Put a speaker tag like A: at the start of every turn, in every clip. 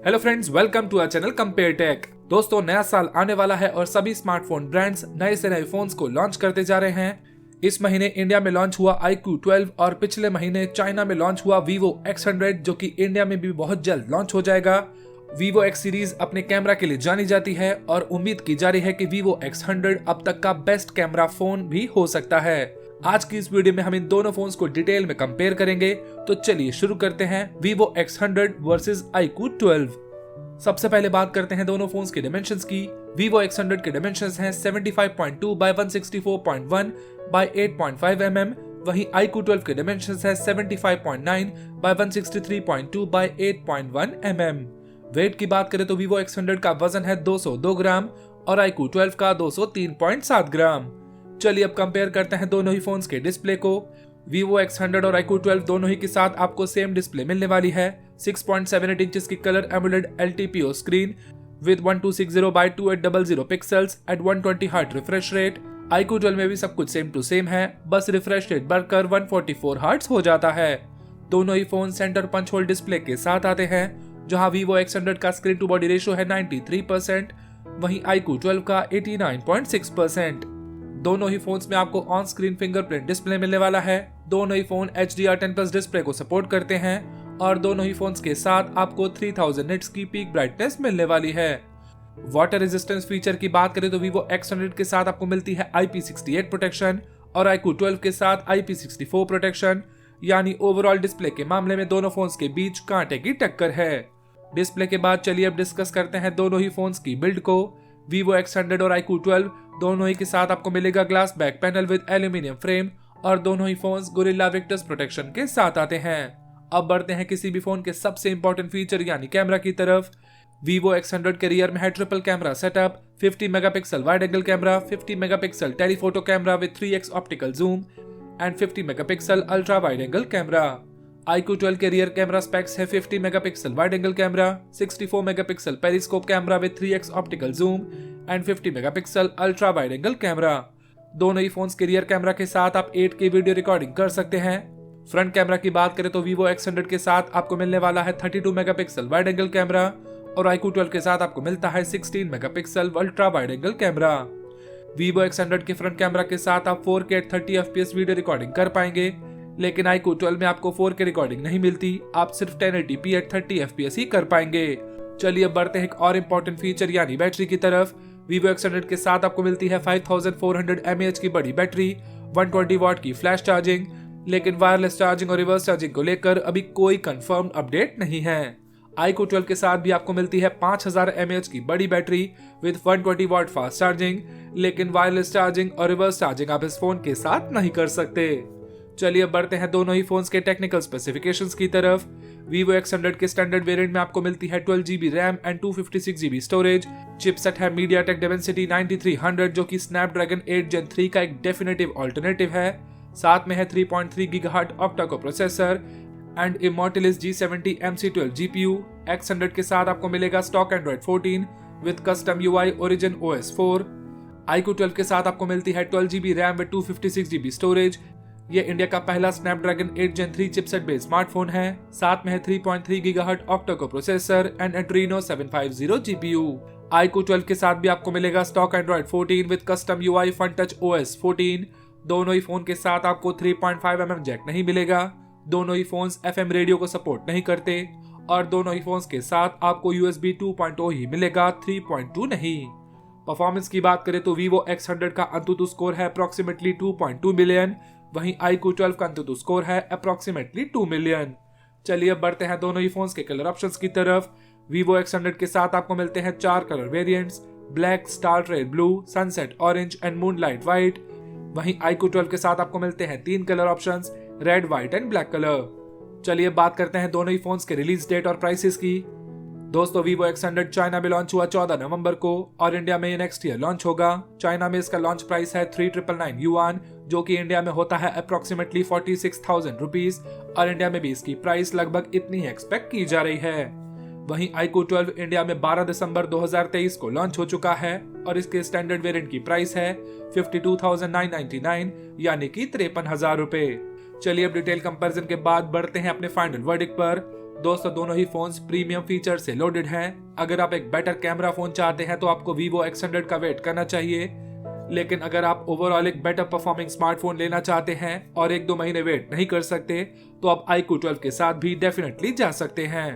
A: Hello friends, welcome to our channel Compare Tech. दोस्तों, नया साल आने वाला है और सभी स्मार्टफोन ब्रांड्स नए से नए फोन्स को लॉन्च करते जा रहे हैं। इस महीने इंडिया में लॉन्च हुआ iQOO 12 और पिछले महीने चाइना में लॉन्च हुआ Vivo X100 जो कि इंडिया में भी बहुत जल्द लॉन्च हो जाएगा। Vivo X सीरीज अपने कैमरा के लिए जानी जाती है और उम्मीद की जा रही है कि Vivo X100 अब तक का बेस्ट कैमरा फोन भी हो सकता है। आज की इस वीडियो में हम इन दोनों फोन्स को डिटेल में कंपेयर करेंगे, तो चलिए शुरू करते हैं Vivo X100 वर्सेस iQOO 12। सबसे पहले बात करते हैं दोनों फोन्स के डायमेंशंस की। Vivo X100 के डायमेंशंस हैं 75.2 by 164.1 by 8.5 mm, वहीं iQOO 12 के डायमेंशंस हैं 75.9 by 163.2 by 8.1 mm। वेट की बात करें तो Vivo X100 का वजन है 202 ग्राम और iQOO 12 का 203.7 ग्राम। चलिए अब कंपेयर करते हैं दोनों ही फोन्स के डिस्प्ले को। Vivo X100 और iQOO 12 दोनों ही के साथ आपको सेम डिस्प्ले मिलने वाली है। 6.78 इंचेस की colour AMOLED LTPO screen with 1260 by 2800 pixels at 120 hertz refresh rate. iQOO 12 में भी सब कुछ सेम टू सेम है, बस रिफ्रेश रेट बढ़कर 144 हर्ट्ज हो जाता है। दोनों ही phone centre punch hole display के साथ आते हैं, जहां Vivo X100 का स्क्रीन टू बॉडी रेशियो है 93%, वहीं iQOO 12 का 89.6%। दोनों ही फोन्स में आपको ऑन स्क्रीन फिंगरप्रिंट डिस्प्ले मिलने वाला है। दोनों ही फोन HDR10+ डिस्प्ले को सपोर्ट करते हैं और दोनों ही फोन्स के साथ आपको 3000 निट्स की पीक ब्राइटनेस मिलने वाली है। वाटर रेजिस्टेंस फीचर की बात करें तो Vivo X100 के साथ आपको मिलती है IP68 प्रोटेक्शन और iQOO 12 के साथ IP64 प्रोटेक्शन, यानी ओवरऑल डिस्प्ले के मामले में दोनों फोन्स के बीच कांटे की टक्कर है। डिस्प्ले के बाद चलिए अब डिस्कस करते हैं दोनों ही फोन्स की बिल्ड को। Vivo X100 और iQOO 12 दोनों ही के साथ आपको मिलेगा glass back panel with aluminium frame और दोनों ही फोन्स गोरिल्ला विक्टस प्रोटेक्शन के साथ आते हैं। अब बढ़ते हैं किसी भी फोन के सबसे इंपॉर्टेंट फीचर यानी कैमरा की तरफ। Vivo X100 के रियर में है triple camera setup, 50 megapixel wide angle camera, 50 megapixel telephoto camera with 3x optical zoom and 50 megapixel ultra wide angle camera. iQOO 12 के रियर कैमरा स्पेक्स है 50 megapixel wide angle camera, 64 megapixel periscope camera with 3x optical zoom and 50 megapixel ultra wide angle camera. दोनों ही phones के rear camera के साथ आप 8K video recording कर सकते हैं। फ्रंट कैमरा की बात करें तो Vivo X100 के साथ आपको मिलने वाला है 32 मेगापिक्सल वाइड एंगल कैमरा और iQOO 12 के साथ आपको मिलता है 16 megapixel ultra wide angle camera. Vivo X100 के फ्रंट कैमरा के साथ आप 4K 30 FPS वीडियो रिकॉर्डिंग कर पाएंगे, लेकिन iQOO 12 में आपको 4K रिकॉर्डिंग नहीं मिलती, आप सिर्फ 1080p at 30 FPS ही कर पाएंगे। चलिए अब बढ़ते हैं एक और इम्पोर्टेंट फीचर यानी बैटरी की तरफ। Vivo X100 के साथ आपको मिलती है 5400 mAh की बड़ी बैटरी, 120 वाट की फ्लैश चार्जिंग, लेकिन वायरलेस चार्जिंग और रिवर्स चार्जिंग को लेकर अभी कोई कंफर्म अपडेट नहीं है। iQOO 12 के साथ भी आपको मिलती है 5000 mAh की बड़ी battery with 120 watt fast charging, लेकिन वायरलेस चार्जिंग और रिवर्स चार्जिंग आप इस फोन के साथ नहीं कर सकते। चलिए अब बढ़ते हैं दोनों ही फोन्स के टेक्निकल स्पेसिफिकेशंस की तरफ। Vivo X100 के स्टैंडर्ड वेरिएंट में आपको मिलती है 12GB RAM and 256GB storage. Chipset है MediaTek Dimensity 9300 जो कि Snapdragon 8 Gen 3 का एक डेफिनेटिव ऑल्टरनेटिव है। साथ में है 3.3 GHz octa-core processor and Immortalis G70 MC12 GPU। X100 के साथ आपको मिलेगा stock Android 14 with custom UI Origin OS 4। iQOO 12 के साथ आपको मिलती है 12GB RAM with 256GB storage. ये इंडिया का पहला Snapdragon 8 Gen 3 chipset based smartphone है। साथ में है 3.3 GHz octa-core processor and Adreno 750 GPU। iQOO 12 के साथ भी आपको मिलेगा stock Android 14 with custom UI FunTouch OS 14। दोनों ही फोन के साथ आपको 3.5mm जैक नहीं मिलेगा। दोनों ही फोन्स FM रेडियो को सपोर्ट नहीं करते और दोनों ही फोन्स के साथ आपको USB 2.0 ही मिलेगा, 3.2 नहीं। परफॉर्मेंस की बात करें तो Vivo X100 का अंतुतु स्कोर है अप्रोक्सीमेटली 2.2 मिलियन, वहीं iQOO 12 का अंतुतु स्कोर है अप्रोक्सीमेटली 2 मिलियन। चलिए अब बढ़ते हैं दोनों ही फोन्स के कलर ऑप्शंस की तरफ। Vivo X100 के साथ आपको मिलते हैं 4 colour variants, black, star trail blue, sunset orange and moonlight white. वहीं iQOO 12 के साथ आपको मिलते हैं 3 colour options, red, white and black colour. चलिए बात करते हैं दोनों ही फोन्स के रिलीज डेट और प्राइसेस की। दोस्तों, Vivo X100 चाइना में लॉन्च हुआ 14 नवंबर को और इंडिया में नेक्स्ट ईयर लॉन्च होगा। चाइना में इसका लॉन्च प्राइस है 3999 युआन, जो कि इंडिया में होता है अप्रोक्सीमेटली 46,000 रुपीज और इंडिया में भी इसकी प्राइस लगभग इतनी ही एक्सपेक्ट की जा रही है। वहीं iQOO 12 इंडिया में 12 दिसंबर 2023 को लॉन्च हो चुका है और इसके स्टैंडर्ड वेरिएंट की प्राइस है 52,999 यानी कि 53,000 रुपए। चलिए अब डिटेल कंपैरिजन के बाद बढ़ते हैं अपने फाइनल वर्डिक्ट पर। दोस्तों दोनों ही फोन्स प्रीमियम फीचर से लोडेड हैं। अगर आप एक बेटर कैमरा फोन चाहते हैं तो आपको Vivo X100 का वेट करना चाहिए, लेकिन अगर आप ओवरऑल एक बेटर परफॉर्मिंग स्मार्टफोन लेना चाहते हैं और 1-2 महीने वेट नहीं कर सकते तो आप iQOO 12 के साथ भी डेफिनेटली जा सकते हैं।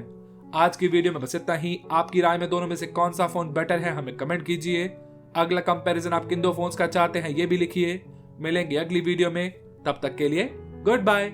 A: आज की वीडियो में बस इतना ही। आपकी राय में दोनों में से कौन सा फोन बेटर है हमें कमेंट कीजिए। अगला कंपैरिजन आप किन दो फोन्स का चाहते हैं ये भी लिखिए। मिलेंगे अगली वीडियो में, तब तक के लिए गुड बाय।